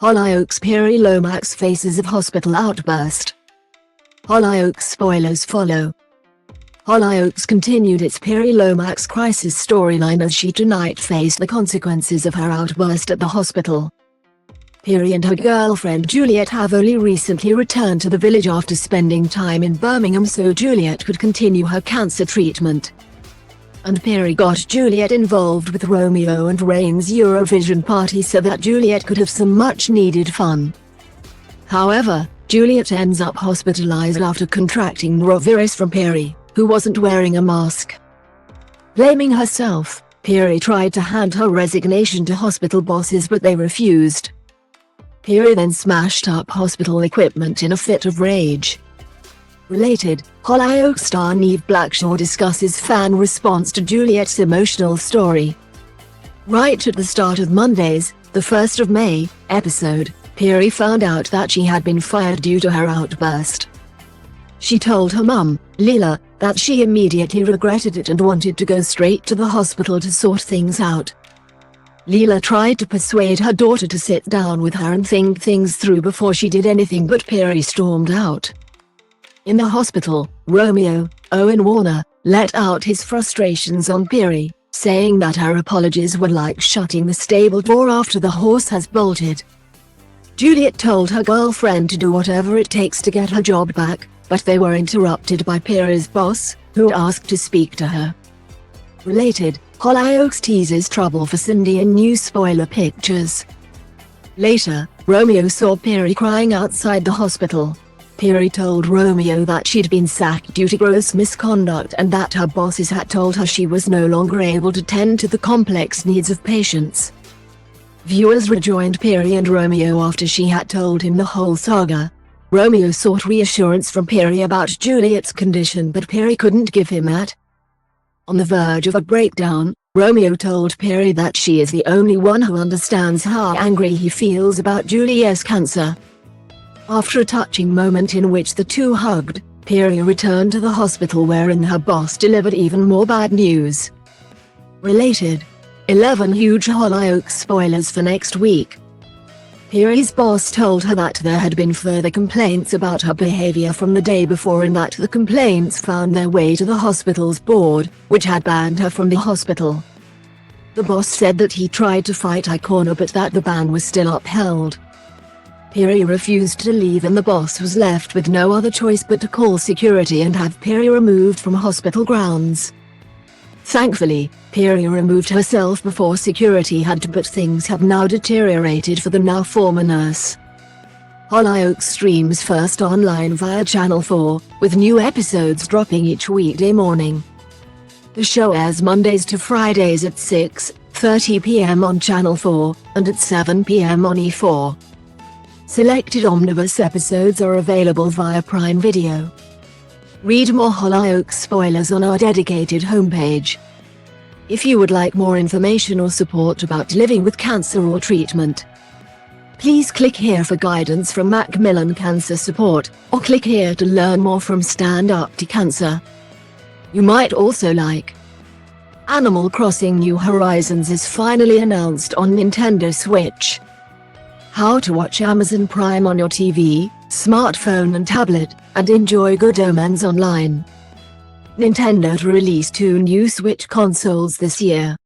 Hollyoaks Peri Lomax faces of hospital outburst. Hollyoaks spoilers follow. Hollyoaks continued its Peri Lomax crisis storyline as she tonight faced the consequences of her outburst at the hospital. Peri and her girlfriend Juliet have only recently returned to the village after spending time in Birmingham so Juliet could continue her cancer treatment. And Peri got Juliet involved with Romeo and Rain's Eurovision party so that Juliet could have some much-needed fun. However, Juliet ends up hospitalized after contracting norovirus from Peri, who wasn't wearing a mask. Blaming herself, Peri tried to hand her resignation to hospital bosses but they refused. Peri then smashed up hospital equipment in a fit of rage. Related, Hollyoaks star Neve Blackshaw discusses fan response to Juliet's emotional story. Right at the start of Monday's, the 1st of May, episode, Peri found out that she had been fired due to her outburst. She told her mum, Leela, that she immediately regretted it and wanted to go straight to the hospital to sort things out. Leela tried to persuade her daughter to sit down with her and think things through before she did anything but Peri stormed out. In the hospital, Romeo, Owen Warner, let out his frustrations on Peri, saying that her apologies were like shutting the stable door after the horse has bolted. Juliet told her girlfriend to do whatever it takes to get her job back, but they were interrupted by Peri's boss, who asked to speak to her. Related, Hollyoaks teases trouble for Cindy in new spoiler pictures. Later, Romeo saw Peri crying outside the hospital. Peri told Romeo that she'd been sacked due to gross misconduct and that her bosses had told her she was no longer able to tend to the complex needs of patients. Viewers rejoined Peri and Romeo after she had told him the whole saga. Romeo sought reassurance from Peri about Juliet's condition but Peri couldn't give him that. On the verge of a breakdown, Romeo told Peri that she is the only one who understands how angry he feels about Juliet's cancer. After a touching moment in which the two hugged, Peri returned to the hospital wherein her boss delivered even more bad news. Related, 11 huge Hollyoaks spoilers for next week. Peri's boss told her that there had been further complaints about her behavior from the day before and that the complaints found their way to the hospital's board, which had banned her from the hospital. The boss said that he tried to fight her corner but that the ban was still upheld. Peri refused to leave and the boss was left with no other choice but to call security and have Peri removed from hospital grounds. Thankfully, Peri removed herself before security had to but things have now deteriorated for the now former nurse. Hollyoaks streams first online via Channel 4, with new episodes dropping each weekday morning. The show airs Mondays to Fridays at 6:30 p.m. on Channel 4, and at 7 p.m. on E4. Selected omnibus episodes are available via Prime Video. Read more Hollyoaks spoilers on our dedicated homepage. If you would like more information or support about living with cancer or treatment, please click here for guidance from Macmillan Cancer Support, or click here to learn more from Stand Up to Cancer. You might also like Animal Crossing New Horizons is finally announced on Nintendo Switch. How to watch Amazon Prime on your TV, smartphone and tablet, and enjoy Good Omens online. Nintendo to release 2 new Switch consoles this year.